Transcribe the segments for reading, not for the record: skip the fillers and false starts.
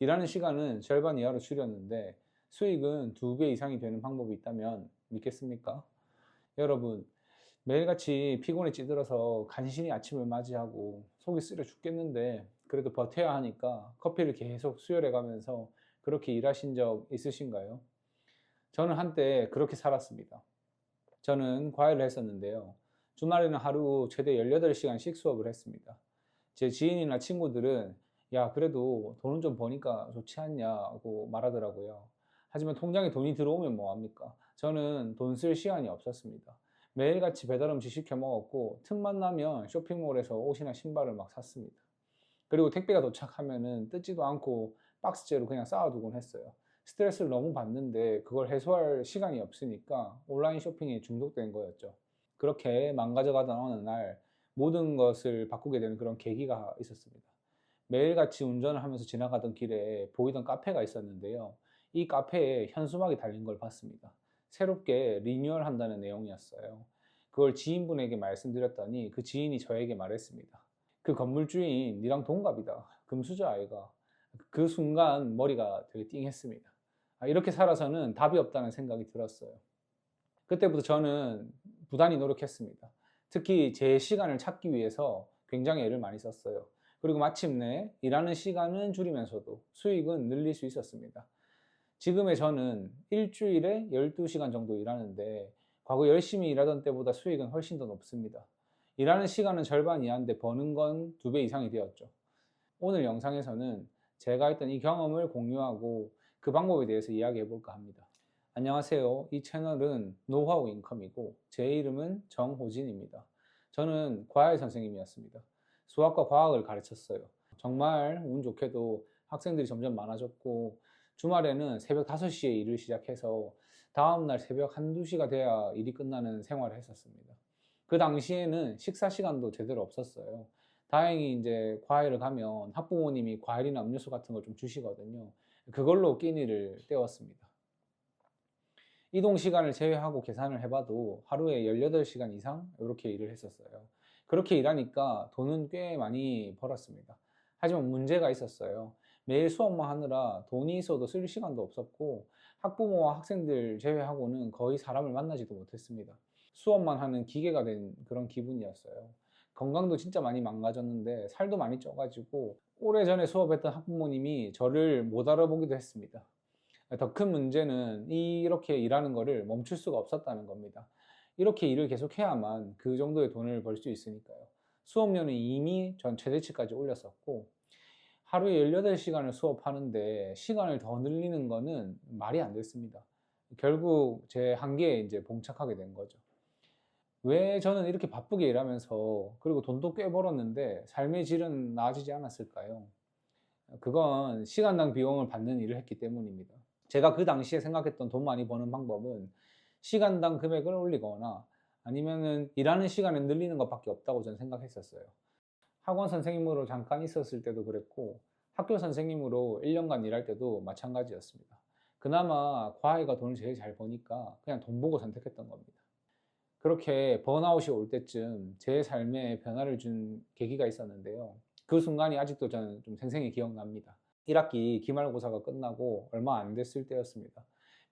일하는 시간은 절반 이하로 줄였는데 수익은 2배 이상이 되는 방법이 있다면 믿겠습니까? 여러분, 매일같이 피곤에 찌들어서 간신히 아침을 맞이하고 속이 쓰려 죽겠는데 그래도 버텨야 하니까 커피를 계속 수혈해 가면서 그렇게 일하신 적 있으신가요? 저는 한때 그렇게 살았습니다. 저는 과외를 했었는데요. 주말에는 하루 최대 18시간씩 수업을 했습니다. 제 지인이나 친구들은 야, 그래도 돈은 좀 버니까 좋지 않냐고 말하더라고요. 하지만 통장에 돈이 들어오면 뭐합니까? 저는 돈 쓸 시간이 없었습니다. 매일같이 배달 음식 시켜 먹었고 틈만 나면 쇼핑몰에서 옷이나 신발을 막 샀습니다. 그리고 택배가 도착하면은 뜯지도 않고 박스째로 그냥 쌓아두곤 했어요. 스트레스를 너무 받는데 그걸 해소할 시간이 없으니까 온라인 쇼핑에 중독된 거였죠. 그렇게 망가져가던 어느 날 모든 것을 바꾸게 되는 그런 계기가 있었습니다. 매일같이 운전을 하면서 지나가던 길에 보이던 카페가 있었는데요. 이 카페에 현수막이 달린 걸 봤습니다. 새롭게 리뉴얼 한다는 내용이었어요. 그걸 지인분에게 말씀드렸더니 그 지인이 저에게 말했습니다. 그 건물주인 니랑 동갑이다. 금수저 아이가. 그 순간 머리가 되게 띵했습니다. 이렇게 살아서는 답이 없다는 생각이 들었어요. 그때부터 저는 부단히 노력했습니다. 특히 제 시간을 찾기 위해서 굉장히 애를 많이 썼어요. 그리고 마침내 일하는 시간은 줄이면서도 수익은 늘릴 수 있었습니다. 지금의 저는 일주일에 12시간 정도 일하는데 과거 열심히 일하던 때보다 수익은 훨씬 더 높습니다. 일하는 시간은 절반 이하인데 버는 건 2배 이상이 되었죠. 오늘 영상에서는 제가 했던 이 경험을 공유하고 그 방법에 대해서 이야기해 볼까 합니다. 안녕하세요. 이 채널은 노하우 인컴이고 제 이름은 정호진입니다. 저는 과외 선생님이었습니다. 수학과 과학을 가르쳤어요. 정말 운 좋게도 학생들이 점점 많아졌고 주말에는 새벽 5시에 일을 시작해서 다음날 새벽 1~2시가 돼야 일이 끝나는 생활을 했었습니다. 그 당시에는 식사 시간도 제대로 없었어요. 다행히 이제 과외를 가면 학부모님이 과일이나 음료수 같은 걸 좀 주시거든요. 그걸로 끼니를 때웠습니다. 이동 시간을 제외하고 계산을 해봐도 하루에 18시간 이상 이렇게 일을 했었어요. 그렇게 일하니까 돈은 꽤 많이 벌었습니다. 하지만 문제가 있었어요. 매일 수업만 하느라 돈이 있어도 쓸 시간도 없었고 학부모와 학생들 제외하고는 거의 사람을 만나지도 못했습니다. 수업만 하는 기계가 된 그런 기분이었어요. 건강도 진짜 많이 망가졌는데 살도 많이 쪄가지고 오래전에 수업했던 학부모님이 저를 못 알아보기도 했습니다. 더 큰 문제는 이렇게 일하는 거를 멈출 수가 없었다는 겁니다. 이렇게 일을 계속해야만 그 정도의 돈을 벌 수 있으니까요. 수업료는 이미 전 최대치까지 올렸었고 하루에 18시간을 수업하는데 시간을 더 늘리는 거는 말이 안 됐습니다. 결국 제 한계에 이제 봉착하게 된 거죠. 왜 저는 이렇게 바쁘게 일하면서 그리고 돈도 꽤 벌었는데 삶의 질은 나아지지 않았을까요? 그건 시간당 비용을 받는 일을 했기 때문입니다. 제가 그 당시에 생각했던 돈 많이 버는 방법은 시간당 금액을 올리거나 아니면은 일하는 시간을 늘리는 것밖에 없다고 저는 생각했었어요. 학원 선생님으로 잠깐 있었을 때도 그랬고 학교 선생님으로 1년간 일할 때도 마찬가지였습니다. 그나마 과외가 돈을 제일 잘 버니까 그냥 돈 보고 선택했던 겁니다. 그렇게 번아웃이 올 때쯤 제 삶에 변화를 준 계기가 있었는데요. 그 순간이 아직도 저는 좀 생생히 기억납니다. 1학기 기말고사가 끝나고 얼마 안 됐을 때였습니다.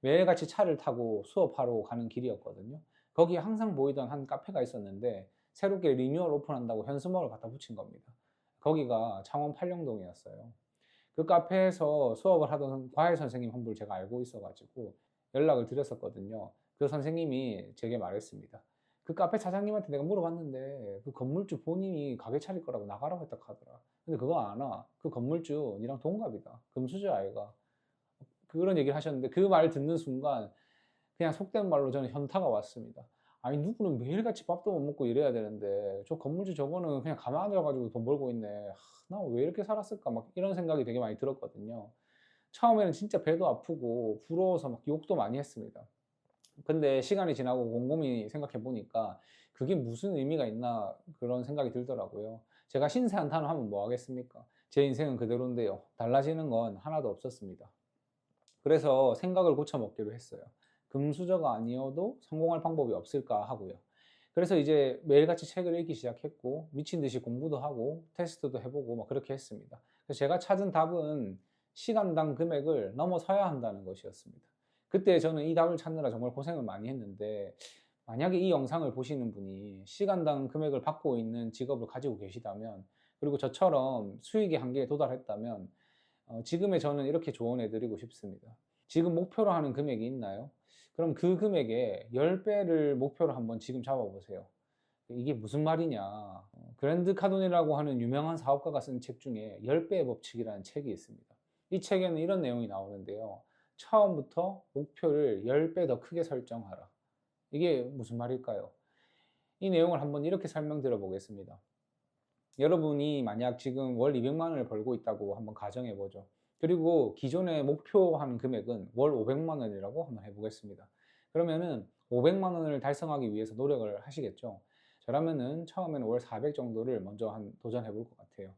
매일같이 차를 타고 수업하러 가는 길이었거든요. 거기에 항상 보이던 한 카페가 있었는데 새롭게 리뉴얼 오픈한다고 현수막을 갖다 붙인 겁니다. 거기가 창원 팔령동이었어요. 그 카페에서 수업을 하던 과외 선생님 한 분을 제가 알고 있어가지고 연락을 드렸었거든요. 그 선생님이 제게 말했습니다. 그 카페 사장님한테 내가 물어봤는데 그 건물주 본인이 가게 차릴 거라고 나가라고 했다 하더라. 근데 그거 안 와. 그 건물주 니랑 동갑이다. 금수저 아이가. 그런 얘기를 하셨는데 그 말 듣는 순간 그냥 속된 말로 저는 현타가 왔습니다. 아니 누구는 매일같이 밥도 못 먹고 이래야 되는데 저 건물주 저거는 그냥 가만히 앉아가지고 돈 벌고 있네. 나 왜 이렇게 살았을까 막 이런 생각이 되게 많이 들었거든요. 처음에는 진짜 배도 아프고 부러워서 막 욕도 많이 했습니다. 근데 시간이 지나고 곰곰이 생각해 보니까 그게 무슨 의미가 있나 그런 생각이 들더라고요. 제가 신세한탄을 하면 뭐 하겠습니까? 제 인생은 그대로인데요. 달라지는 건 하나도 없었습니다. 그래서 생각을 고쳐먹기로 했어요. 금수저가 아니어도 성공할 방법이 없을까 하고요. 그래서 이제 매일같이 책을 읽기 시작했고 미친 듯이 공부도 하고 테스트도 해보고 막 그렇게 했습니다. 그래서 제가 찾은 답은 시간당 금액을 넘어서야 한다는 것이었습니다. 그때 저는 이 답을 찾느라 정말 고생을 많이 했는데, 만약에 이 영상을 보시는 분이 시간당 금액을 받고 있는 직업을 가지고 계시다면, 그리고 저처럼 수익의 한계에 도달했다면, 지금의 저는 이렇게 조언해 드리고 싶습니다. 지금 목표로 하는 금액이 있나요? 그럼 그 금액의 10배를 목표로 한번 지금 잡아보세요. 이게 무슨 말이냐. 그랜드 카돈이라고 하는 유명한 사업가가 쓴 책 중에 10배의 법칙이라는 책이 있습니다. 이 책에는 이런 내용이 나오는데요. 처음부터 목표를 10배 더 크게 설정하라. 이게 무슨 말일까요? 이 내용을 한번 이렇게 설명드려 보겠습니다. 여러분이 만약 지금 월 200만 원을 벌고 있다고 한번 가정해 보죠. 그리고 기존에 목표하는 금액은 월 500만 원이라고 한번 해보겠습니다. 그러면은 500만 원을 달성하기 위해서 노력을 하시겠죠. 저라면은 처음에는 월 400 정도를 먼저 도전해 볼 것 같아요.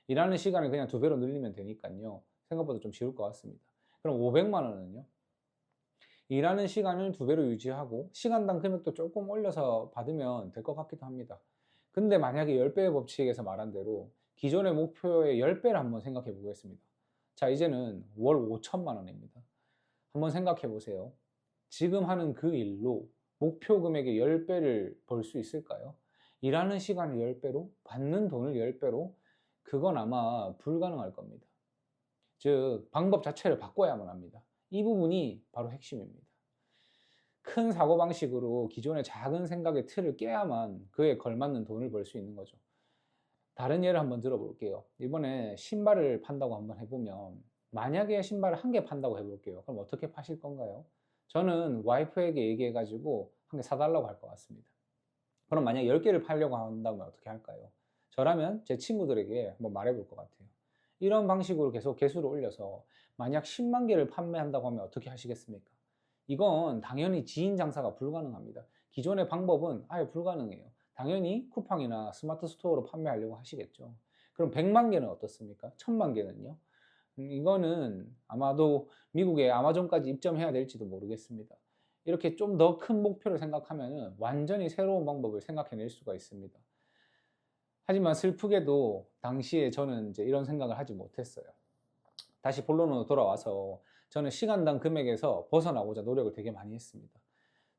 일하는 시간을 그냥 2배로 늘리면 되니까요. 생각보다 좀 쉬울 것 같습니다. 그럼 500만 원은요? 일하는 시간을 2배로 유지하고 시간당 금액도 조금 올려서 받으면 될 것 같기도 합니다. 근데 만약에 10배의 법칙에서 말한 대로 기존의 목표의 10배를 한번 생각해 보겠습니다. 자, 이제는 월 5천만 원입니다. 한번 생각해 보세요. 지금 하는 그 일로 목표 금액의 10배를 벌 수 있을까요? 일하는 시간을 10배로, 받는 돈을 10배로? 그건 아마 불가능할 겁니다. 즉, 방법 자체를 바꿔야만 합니다. 이 부분이 바로 핵심입니다. 큰 사고방식으로 기존의 작은 생각의 틀을 깨야만 그에 걸맞는 돈을 벌 수 있는 거죠. 다른 예를 한번 들어볼게요. 이번에 신발을 판다고 한번 해보면, 만약에 신발을 1개 판다고 해볼게요. 그럼 어떻게 파실 건가요? 저는 와이프에게 얘기해가지고 1개 사달라고 할 것 같습니다. 그럼 만약 10개를 팔려고 한다면 어떻게 할까요? 저라면 제 친구들에게 한번 말해볼 것 같아요. 이런 방식으로 계속 개수를 올려서 만약 10만 개를 판매한다고 하면 어떻게 하시겠습니까? 이건 당연히 지인 장사가 불가능합니다. 기존의 방법은 아예 불가능해요. 당연히 쿠팡이나 스마트 스토어로 판매하려고 하시겠죠. 그럼 100만 개는 어떻습니까? 1000만 개는요? 이거는 아마도 미국의 아마존까지 입점해야 될지도 모르겠습니다. 이렇게 좀 더 큰 목표를 생각하면 완전히 새로운 방법을 생각해낼 수가 있습니다. 하지만 슬프게도 당시에 저는 이제 이런 생각을 하지 못했어요. 다시 본론으로 돌아와서 저는 시간당 금액에서 벗어나고자 노력을 되게 많이 했습니다.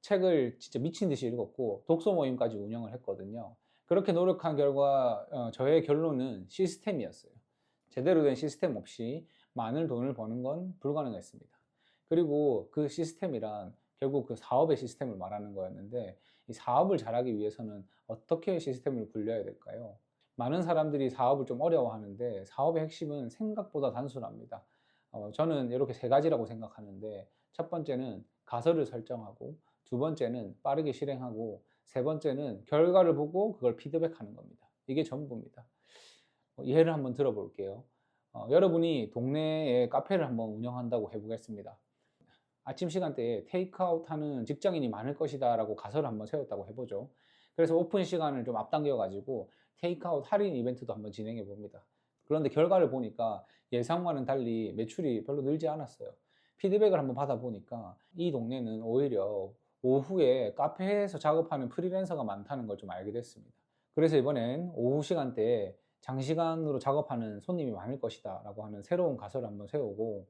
책을 진짜 미친 듯이 읽었고 독서 모임까지 운영을 했거든요. 그렇게 노력한 결과 저의 결론은 시스템이었어요. 제대로 된 시스템 없이 많은 돈을 버는 건 불가능했습니다. 그리고 그 시스템이란 결국 그 사업의 시스템을 말하는 거였는데, 이 사업을 잘하기 위해서는 어떻게 시스템을 굴려야 될까요? 많은 사람들이 사업을 좀 어려워하는데 사업의 핵심은 생각보다 단순합니다. 저는 이렇게 3가지라고 생각하는데, 첫 번째는 가설을 설정하고, 두 번째는 빠르게 실행하고, 세 번째는 결과를 보고 그걸 피드백하는 겁니다. 이게 전부입니다. 예를 한번 들어볼게요. 여러분이 동네에 카페를 한번 운영한다고 해보겠습니다. 아침 시간대에 테이크아웃 하는 직장인이 많을 것이다 라고 가설을 한번 세웠다고 해보죠. 그래서 오픈 시간을 좀 앞당겨 가지고 테이크아웃 할인 이벤트도 한번 진행해 봅니다. 그런데 결과를 보니까 예상과는 달리 매출이 별로 늘지 않았어요. 피드백을 한번 받아보니까 이 동네는 오히려 오후에 카페에서 작업하는 프리랜서가 많다는 걸 좀 알게 됐습니다. 그래서 이번엔 오후 시간대에 장시간으로 작업하는 손님이 많을 것이다 라고 하는 새로운 가설을 한번 세우고,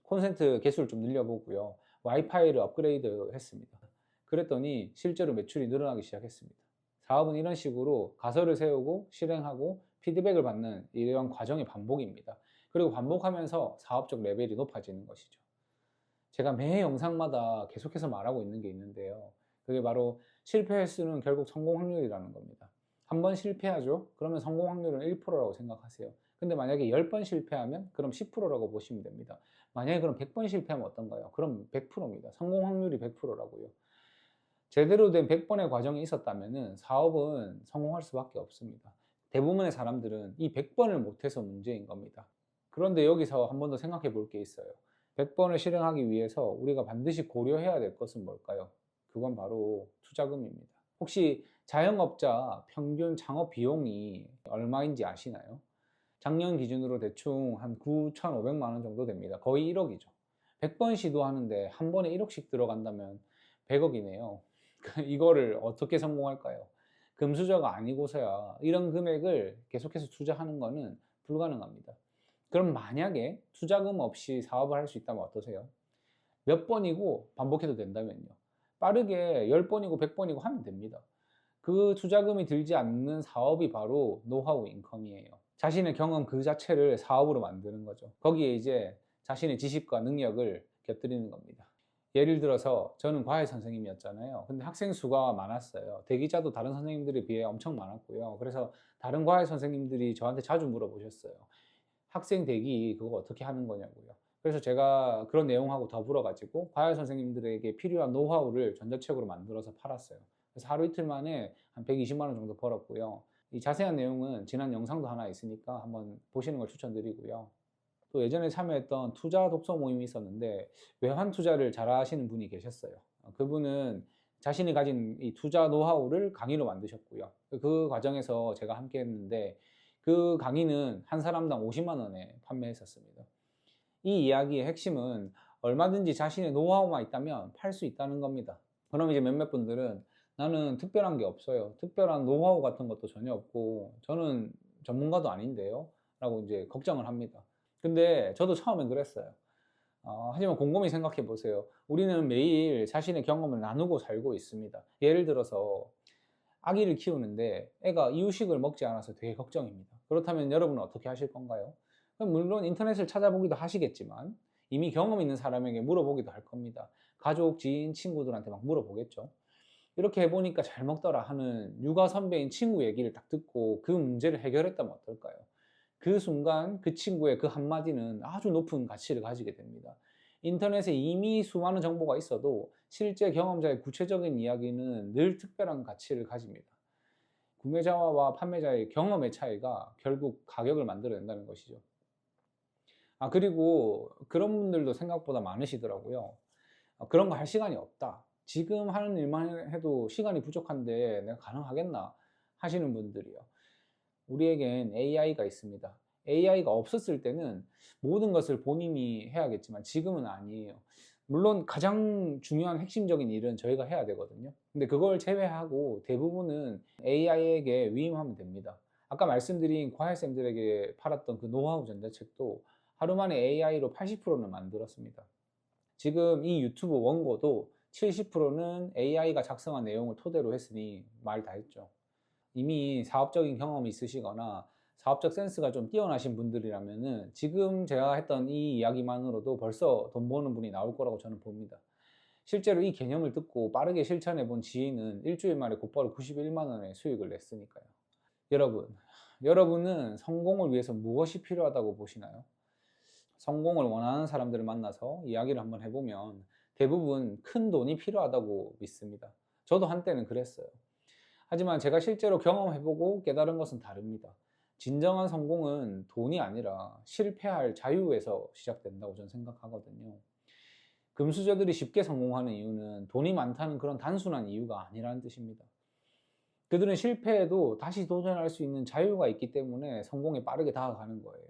콘센트 개수를 좀 늘려보고요. 와이파이를 업그레이드 했습니다. 그랬더니 실제로 매출이 늘어나기 시작했습니다. 사업은 이런 식으로 가설을 세우고 실행하고 피드백을 받는 이런 과정의 반복입니다. 그리고 반복하면서 사업적 레벨이 높아지는 것이죠. 제가 매 영상마다 계속해서 말하고 있는 게 있는데요. 그게 바로 실패 횟수는 결국 성공 확률이라는 겁니다. 한 번 실패하죠? 그러면 성공 확률은 1%라고 생각하세요. 근데 만약에 10번 실패하면 그럼 10%라고 보시면 됩니다. 만약에 그럼 100번 실패하면 어떤가요? 그럼 100%입니다. 성공 확률이 100%라고요. 제대로 된 100번의 과정이 있었다면 사업은 성공할 수밖에 없습니다. 대부분의 사람들은 이 100번을 못해서 문제인 겁니다. 그런데 여기서 한 번 더 생각해 볼 게 있어요. 100번을 실행하기 위해서 우리가 반드시 고려해야 될 것은 뭘까요? 그건 바로 투자금입니다. 혹시 자영업자 평균 창업 비용이 얼마인지 아시나요? 작년 기준으로 대충 한 9,500만 원 정도 됩니다. 거의 1억이죠. 100번 시도하는데 한 번에 1억씩 들어간다면 100억이네요. 이거를 어떻게 성공할까요? 금수저가 아니고서야 이런 금액을 계속해서 투자하는 것은 불가능합니다. 그럼 만약에 투자금 없이 사업을 할 수 있다면 어떠세요? 몇 번이고 반복해도 된다면요. 빠르게 10번이고 100번이고 하면 됩니다. 그 투자금이 들지 않는 사업이 바로 노하우 인컴이에요. 자신의 경험 그 자체를 사업으로 만드는 거죠. 거기에 이제 자신의 지식과 능력을 곁들이는 겁니다. 예를 들어서 저는 과외 선생님이었잖아요. 근데 학생 수가 많았어요. 대기자도 다른 선생님들에 비해 엄청 많았고요. 그래서 다른 과외 선생님들이 저한테 자주 물어보셨어요. 학생 대기 그거 어떻게 하는 거냐고요. 그래서 제가 그런 내용하고 더불어 가지고 과외 선생님들에게 필요한 노하우를 전자책으로 만들어서 팔았어요. 그래서 하루 이틀 만에 한 120만 원 정도 벌었고요. 이 자세한 내용은 지난 영상도 하나 있으니까 한번 보시는 걸 추천드리고요. 또 예전에 참여했던 투자 독서 모임이 있었는데 외환 투자를 잘 하시는 분이 계셨어요. 그분은 자신이 가진 이 투자 노하우를 강의로 만드셨고요. 그 과정에서 제가 함께 했는데 그 강의는 한 사람당 50만 원에 판매했었습니다. 이 이야기의 핵심은 얼마든지 자신의 노하우만 있다면 팔 수 있다는 겁니다. 그럼 이제 몇몇 분들은 나는 특별한 게 없어요. 특별한 노하우 같은 것도 전혀 없고 저는 전문가도 아닌데요. 라고 이제 걱정을 합니다. 근데 저도 처음엔 그랬어요. 하지만 곰곰이 생각해 보세요. 우리는 매일 자신의 경험을 나누고 살고 있습니다. 예를 들어서 아기를 키우는데 애가 이유식을 먹지 않아서 되게 걱정입니다. 그렇다면 여러분은 어떻게 하실 건가요? 물론 인터넷을 찾아보기도 하시겠지만 이미 경험 있는 사람에게 물어보기도 할 겁니다. 가족, 지인, 친구들한테 막 물어보겠죠. 이렇게 해보니까 잘 먹더라 하는 육아 선배인 친구 얘기를 딱 듣고 그 문제를 해결했다면 어떨까요? 그 순간 그 친구의 그 한마디는 아주 높은 가치를 가지게 됩니다. 인터넷에 이미 수많은 정보가 있어도 실제 경험자의 구체적인 이야기는 늘 특별한 가치를 가집니다. 구매자와 판매자의 경험의 차이가 결국 가격을 만들어낸다는 것이죠. 그리고 그런 분들도 생각보다 많으시더라고요. 그런 거 할 시간이 없다. 지금 하는 일만 해도 시간이 부족한데 내가 가능하겠나 하시는 분들이요. 우리에겐 AI가 있습니다. AI가 없었을 때는 모든 것을 본인이 해야겠지만 지금은 아니에요. 물론 가장 중요한 핵심적인 일은 저희가 해야 되거든요. 근데 그걸 제외하고 대부분은 AI에게 위임하면 됩니다. 아까 말씀드린 과외쌤들에게 팔았던 그 노하우 전자책도 하루 만에 AI로 80%는 만들었습니다. 지금 이 유튜브 원고도 70%는 AI가 작성한 내용을 토대로 했으니 말 다 했죠. 이미 사업적인 경험이 있으시거나 사업적 센스가 좀 뛰어나신 분들이라면은 지금 제가 했던 이 이야기만으로도 벌써 돈 버는 분이 나올 거라고 저는 봅니다. 실제로 이 개념을 듣고 빠르게 실천해 본 지인은 일주일 만에 곧바로 91만 원의 수익을 냈으니까요. 여러분은 성공을 위해서 무엇이 필요하다고 보시나요? 성공을 원하는 사람들을 만나서 이야기를 한번 해보면 대부분 큰 돈이 필요하다고 믿습니다. 저도 한때는 그랬어요. 하지만 제가 실제로 경험해보고 깨달은 것은 다릅니다. 진정한 성공은 돈이 아니라 실패할 자유에서 시작된다고 저는 생각하거든요. 금수저들이 쉽게 성공하는 이유는 돈이 많다는 그런 단순한 이유가 아니라는 뜻입니다. 그들은 실패해도 다시 도전할 수 있는 자유가 있기 때문에 성공에 빠르게 다가가는 거예요.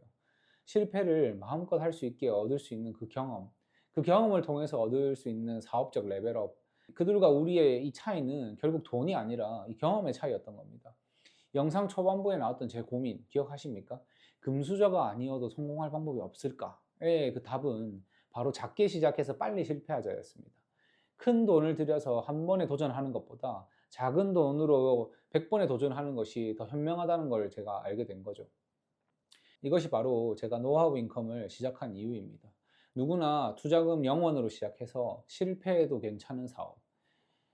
실패를 마음껏 할 수 있게 얻을 수 있는 그 경험을 통해서 얻을 수 있는 사업적 레벨업, 그들과 우리의 이 차이는 결국 돈이 아니라 이 경험의 차이였던 겁니다. 영상 초반부에 나왔던 제 고민 기억하십니까? 금수저가 아니어도 성공할 방법이 없을까의 그 답은 바로 작게 시작해서 빨리 실패하자였습니다. 큰 돈을 들여서 한 번에 도전하는 것보다 작은 돈으로 100번에 도전하는 것이 더 현명하다는 걸 제가 알게 된 거죠. 이것이 바로 제가 노하우 인컴을 시작한 이유입니다. 누구나 투자금 0원으로 시작해서 실패해도 괜찮은 사업.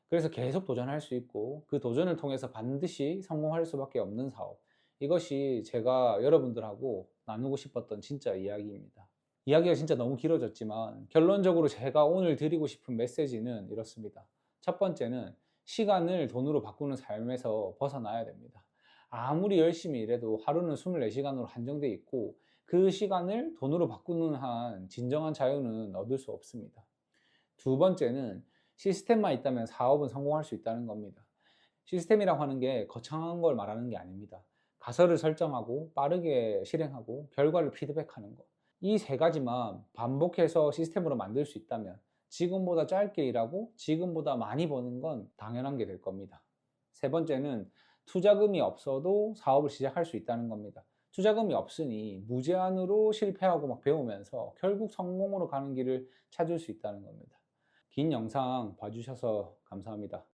그래서 계속 도전할 수 있고 그 도전을 통해서 반드시 성공할 수밖에 없는 사업. 이것이 제가 여러분들하고 나누고 싶었던 진짜 이야기입니다. 이야기가 진짜 너무 길어졌지만 결론적으로 제가 오늘 드리고 싶은 메시지는 이렇습니다. 첫 번째는 시간을 돈으로 바꾸는 삶에서 벗어나야 됩니다. 아무리 열심히 일해도 하루는 24시간으로 한정돼 있고 그 시간을 돈으로 바꾸는 한 진정한 자유는 얻을 수 없습니다. 두 번째는 시스템만 있다면 사업은 성공할 수 있다는 겁니다. 시스템이라고 하는 게 거창한 걸 말하는 게 아닙니다. 가설을 설정하고 빠르게 실행하고 결과를 피드백하는 것. 이 세 가지만 반복해서 시스템으로 만들 수 있다면 지금보다 짧게 일하고 지금보다 많이 버는 건 당연한 게 될 겁니다. 세 번째는 투자금이 없어도 사업을 시작할 수 있다는 겁니다. 투자금이 없으니 무제한으로 실패하고 막 배우면서 결국 성공으로 가는 길을 찾을 수 있다는 겁니다. 긴 영상 봐주셔서 감사합니다.